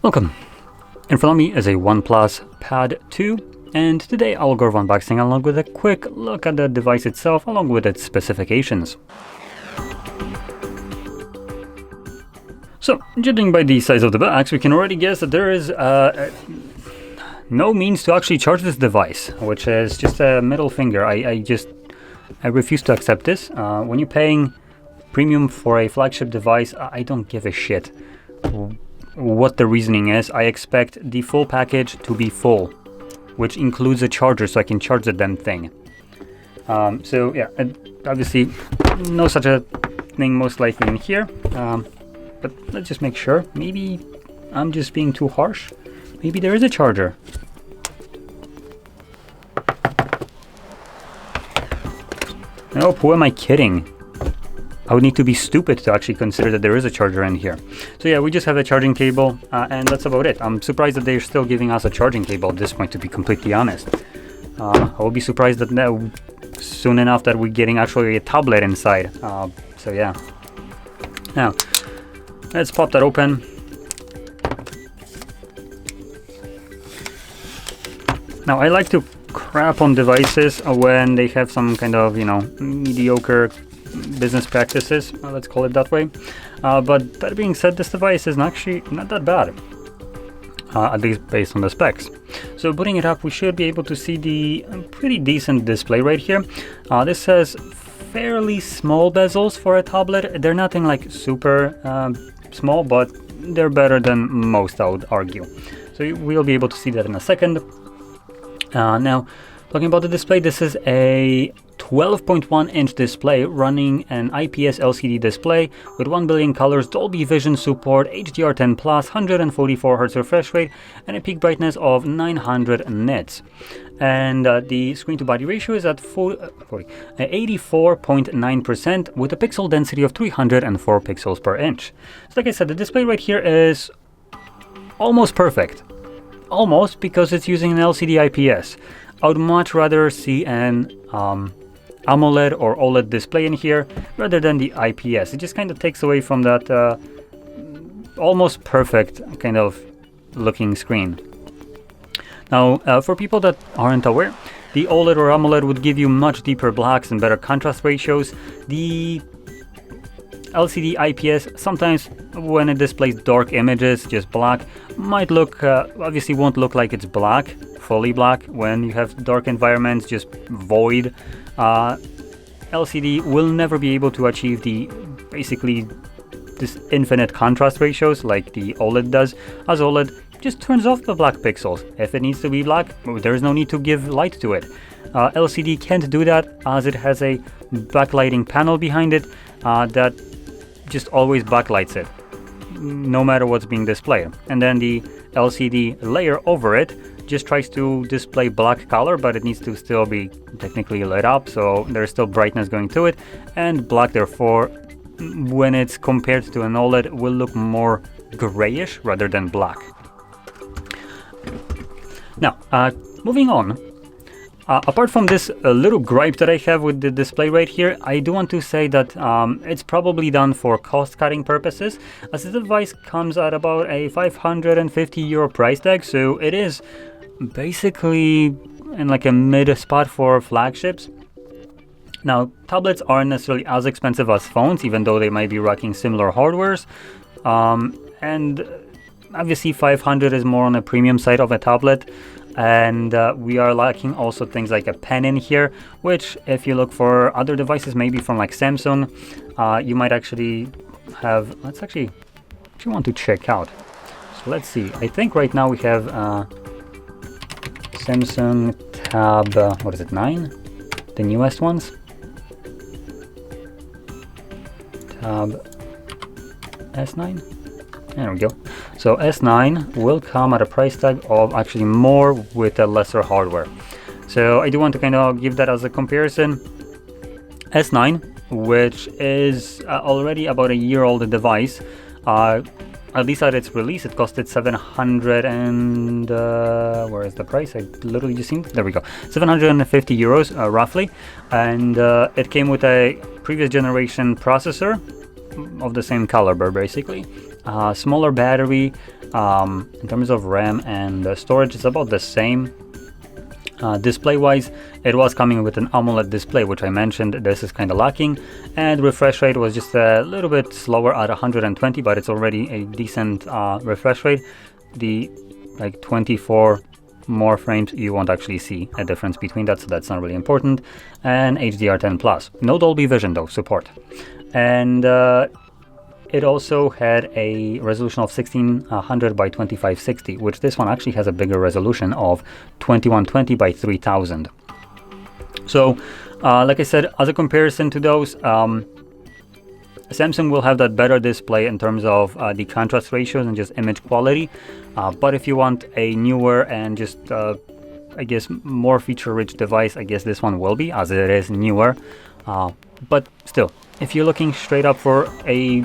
Welcome! In front of me is a OnePlus Pad 2, and today I will go over unboxing along with a quick look at the device itself along with its specifications. So, judging by the size of the box, we can already guess that there is no means to actually charge this device, which is just a middle finger. I refuse to accept this. When you're paying premium for a flagship device, I don't give a shit what the reasoning is. I expect the full package to be full, which includes a charger so I can charge the damn thing. So yeah, obviously no such a thing most likely in here, but let's just make sure. Maybe I'm just being too harsh. Maybe there is a charger. Nope, who am I kidding? I would need to be stupid to actually consider that there is a charger in here. So yeah, we just have a charging cable, and that's about it. I'm surprised that they're still giving us a charging cable at this point, to be completely honest. I will be surprised that soon enough that we're getting actually a tablet inside. So yeah. Now, let's pop that open. Now, I like to crap on devices when they have some kind of, mediocre business practices, let's call it that way. But that being said, this device is actually not that bad, at least based on the specs. So putting it up, we should be able to see the pretty decent display right here. This has fairly small bezels for a tablet. They're nothing like super small, but they're better than most, I would argue. So we'll be able to see that in a second. Now, talking about the display, this is a 12.1 inch display running an IPS LCD display with 1 billion colors, Dolby Vision support, HDR10+, 144Hz refresh rate, and a peak brightness of 900 nits. And the screen to body ratio is at 84.9% with a pixel density of 304 pixels per inch. So like I said, the display right here is almost perfect. Almost, because it's using an LCD IPS. I would much rather see an AMOLED or OLED display in here rather than the IPS. It just kind of takes away from that almost perfect kind of looking screen. Now, for people that aren't aware, the OLED or AMOLED would give you much deeper blacks and better contrast ratios. The LCD IPS, sometimes when it displays dark images, just black, might look, obviously won't look like it's black, fully black. When you have dark environments, just void, LCD will never be able to achieve basically this infinite contrast ratios like the OLED does, as OLED just turns off the black pixels. If it needs to be black, there's no need to give light to it. LCD can't do that as it has a backlighting panel behind it that just always backlights it, no matter what's being displayed. And then the LCD layer over it just tries to display black color, but it needs to still be technically lit up, so there's still brightness going to it, and black, therefore, when it's compared to an OLED, will look more grayish rather than black. Now, moving on. Apart from this little gripe that I have with the display right here, I do want to say that it's probably done for cost-cutting purposes, as the device comes at about a 550 euro price tag, so it is basically in like a mid spot for flagships. Now, tablets aren't necessarily as expensive as phones, even though they might be rocking similar hardwares, and obviously 500 is more on the premium side of a tablet. And we are lacking also things like a pen in here, which if you look for other devices, maybe from like Samsung, you might actually have. Let's actually want to check out. So let's see. I think right now we have Samsung Tab, what is it, 9? The newest ones? Tab S9? There we go. So S9 will come at a price tag of actually more with a lesser hardware. So I do want to kind of give that as a comparison. S9, which is already about a year-old device, at least at its release, it costed 700 and where is the price? I literally just seen. There we go. 750 euros roughly, and it came with a previous generation processor of the same caliber, basically. Smaller battery. In terms of RAM and storage, it's about the same. Display wise, it was coming with an AMOLED display, which I mentioned this is kind of lacking, and refresh rate was just a little bit slower at 120, but it's already a decent refresh rate. The like 24 more frames, you won't actually see a difference between that, so that's not really important. And HDR10 plus, no Dolby Vision though support. And it also had a resolution of 1600 by 2560, which this one actually has a bigger resolution of 2120 by 3000. So, like I said, as a comparison to those, Samsung will have that better display in terms of the contrast ratios and just image quality. But if you want a newer and just, I guess, more feature-rich device, I guess this one will be, as it is newer. But still, if you're looking straight up for a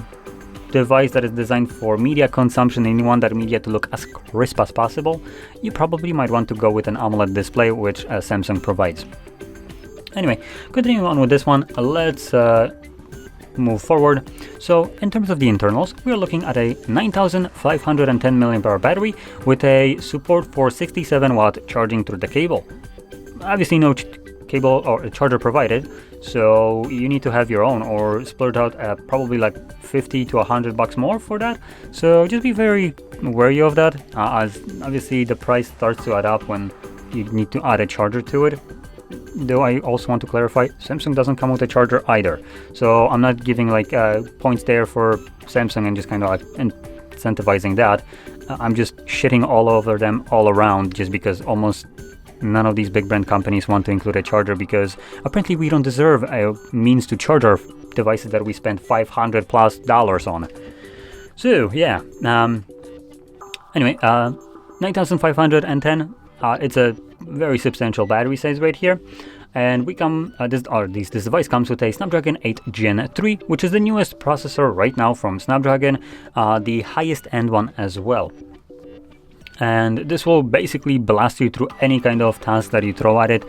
device that is designed for media consumption and you want that media to look as crisp as possible, you probably might want to go with an AMOLED display, which Samsung provides. Anyway, continuing on with this one, let's move forward. So in terms of the internals, we're looking at a 9510 mAh battery with a support for 67 watt charging through the cable. Obviously no cable or charger provided, so you need to have your own or splurge out at probably like 50 to 100 bucks more for that. So just be very wary of that, as obviously the price starts to add up when you need to add a charger to it. Though I also want to clarify, Samsung doesn't come with a charger either, so I'm not giving like points there for Samsung and just kind of like incentivizing that. I'm just shitting all over them all around just because almost none of these big brand companies want to include a charger, because apparently we don't deserve a means to charge our devices that we spend $500+ on. So yeah, anyway, 9510, it's a very substantial battery size right here, and we come this device comes with a Snapdragon 8 Gen 3, which is the newest processor right now from Snapdragon, the highest end one as well. And this will basically blast you through any kind of task that you throw at it,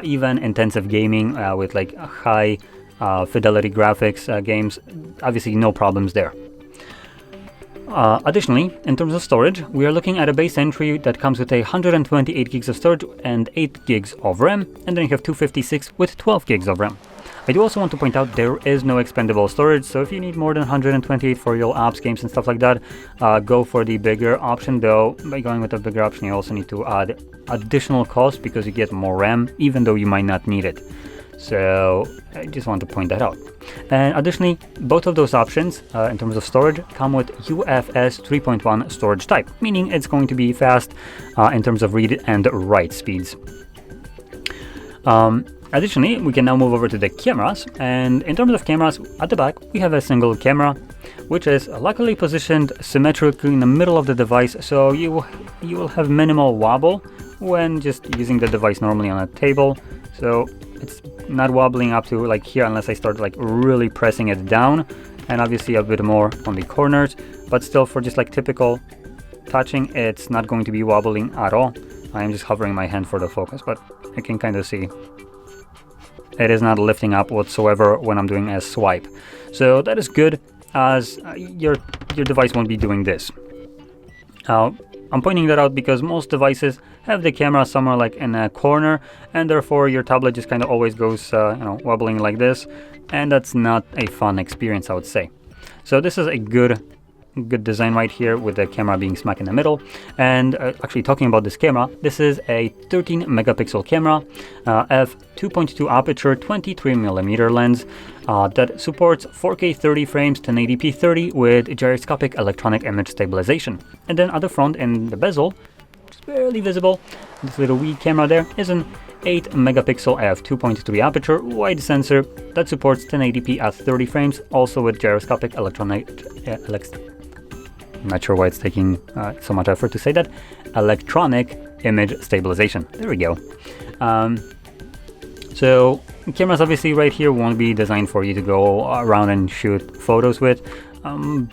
even intensive gaming with like high fidelity graphics games. Obviously no problems there. Additionally, in terms of storage, we are looking at a base entry that comes with 128 gigs of storage and 8 gigs of RAM, and then you have 256 with 12 gigs of RAM. I do also want to point out there is no expandable storage, so if you need more than 128 for your apps, games and stuff like that, go for the bigger option. Though by going with the bigger option you also need to add additional cost because you get more RAM even though you might not need it. So I just want to point that out. And additionally, both of those options in terms of storage come with UFS 3.1 storage type, meaning it's going to be fast in terms of read and write speeds. Additionally, we can now move over to the cameras, and in terms of cameras, at the back we have a single camera, which is luckily positioned symmetrically in the middle of the device, so you will have minimal wobble when just using the device normally on a table. So it's not wobbling up to like here unless I start like really pressing it down, and obviously a bit more on the corners, but still for just like typical touching, it's not going to be wobbling at all. I am just hovering my hand for the focus, but I can kind of see it is not lifting up whatsoever when I'm doing a swipe. So that is good, as your device won't be doing this. I'm pointing that out because most devices have the camera somewhere like in a corner, and therefore your tablet just kind of always goes wobbling like this, and that's not a fun experience, I would say. So this is a good design right here with the camera being smack in the middle. And actually talking about this camera, this is a 13 megapixel camera, f2.2 aperture, 23mm lens that supports 4K 30 frames, 1080p 30 with gyroscopic electronic image stabilization. And then at the front in the bezel, just barely visible, this little wee camera there is an 8 megapixel f2.3 aperture wide sensor that supports 1080p at 30 frames, also with gyroscopic electronic I'm not sure why it's taking so much effort to say that. Electronic image stabilization. There we go. So cameras obviously right here won't be designed for you to go around and shoot photos with. I'm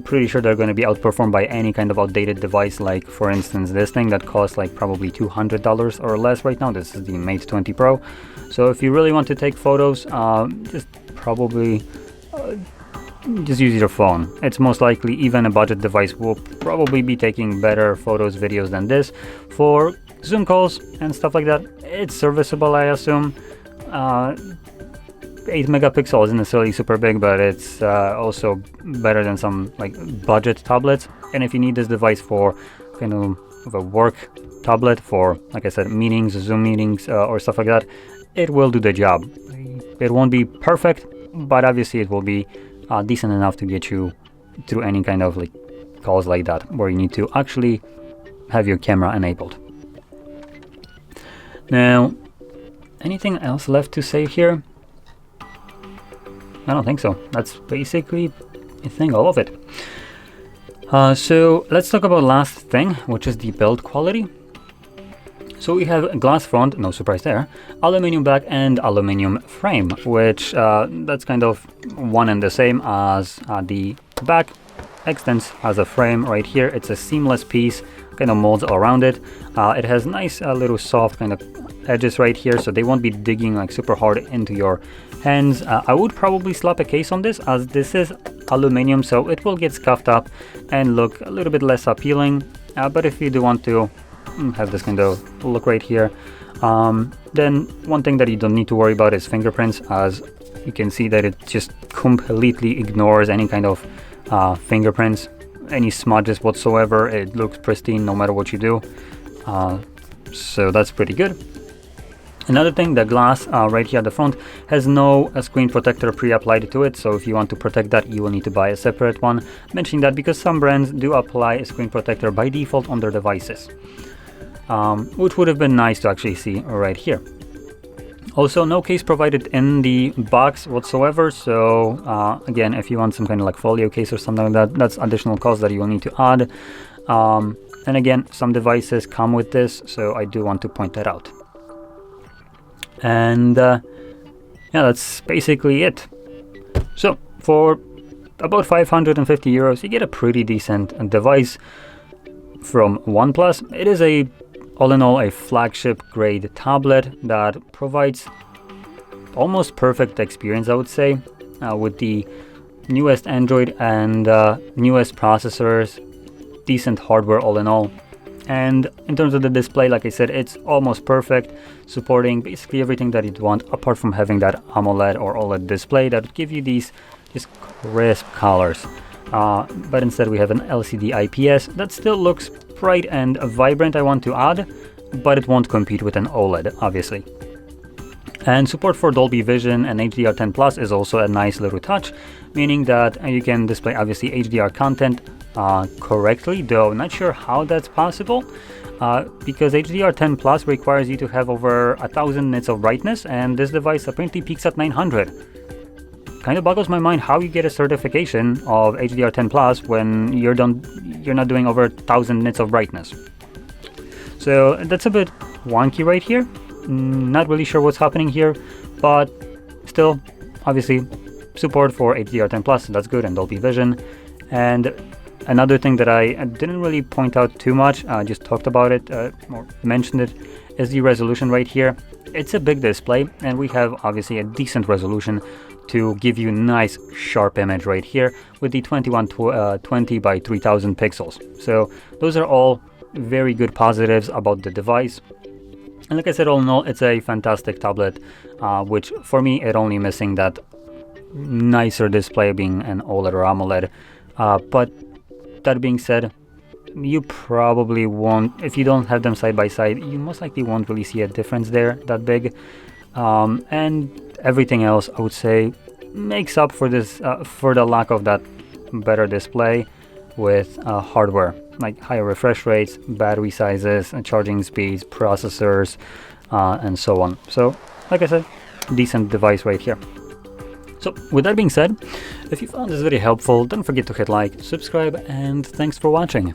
pretty sure they're going to be outperformed by any kind of outdated device, like for instance this thing that costs like probably $200 or less right now. This is the Mate 20 Pro. So if you really want to take photos, just probably just use your phone. It's most likely even a budget device will probably be taking better photos, videos than this. For Zoom calls and stuff like that, it's serviceable, I assume. 8 megapixels isn't necessarily super big, but it's also better than some like budget tablets. And if you need this device for kind of a work tablet for, like I said, meetings, Zoom meetings, or stuff like that, it will do the job. It won't be perfect, but obviously it will be decent enough to get you through any kind of like calls like that, where you need to actually have your camera enabled. Now, anything else left to say here? I don't think so. That's basically, I think, all of it. So let's talk about last thing, which is the build quality. So we have glass front, no surprise there, aluminum back and aluminum frame, which that's kind of one and the same as the back extends as a frame right here. It's a seamless piece, kind of molds around it. It has nice little soft kind of edges right here, so they won't be digging like super hard into your hands. I would probably slap a case on this, as this is aluminum, so it will get scuffed up and look a little bit less appealing. But if you do want to have this kind of look right here, then one thing that you don't need to worry about is fingerprints, as you can see that it just completely ignores any kind of fingerprints, any smudges whatsoever. It looks pristine no matter what you do, so that's pretty good. Another thing, the glass right here at the front has no screen protector pre-applied to it, so if you want to protect that, you will need to buy a separate one. Mentioning that because some brands do apply a screen protector by default on their devices, which would have been nice to actually see right here. Also, no case provided in the box whatsoever, so again, if you want some kind of like folio case or something like that, that's additional cost that you will need to add. And again, some devices come with this, so I do want to point that out. And yeah, that's basically it. So for about 550 euros, you get a pretty decent device from OnePlus. It is all in all a flagship grade tablet that provides almost perfect experience, I would say, with the newest Android and newest processors, decent hardware all in all. And in terms of the display, like I said, it's almost perfect, supporting basically everything that you'd want, apart from having that AMOLED or OLED display that would give you these just crisp colors. But instead we have an LCD IPS that still looks bright and vibrant, I want to add, but it won't compete with an OLED, obviously. And support for Dolby Vision and HDR10 Plus is also a nice little touch, meaning that you can display obviously HDR content correctly, though not sure how that's possible, because HDR10 Plus requires you to have over 1000 nits of brightness, and this device apparently peaks at 900. Kind of boggles my mind how you get a certification of HDR10 Plus when you're not doing over 1000 nits of brightness. So that's a bit wonky right here. Not really sure what's happening here, but still, obviously, support for HDR10 Plus, that's good, and Dolby Vision. And another thing that I didn't really point out too much, just talked about it, or mentioned it, is the resolution right here. It's a big display, and we have obviously a decent resolution to give you nice sharp image right here with the 2120 by 3000 pixels. So those are all very good positives about the device. And like I said, all in all, it's a fantastic tablet, which for me, it only missing that nicer display being an OLED or AMOLED. But that being said, you probably won't, if you don't have them side by side, you most likely won't really see a difference there that big. And everything else, I would say, makes up for this, for the lack of that better display with hardware, like higher refresh rates, battery sizes, charging speeds, processors, and so on. So, like I said, decent device right here. So, with that being said, if you found this video helpful, don't forget to hit like, subscribe, and thanks for watching.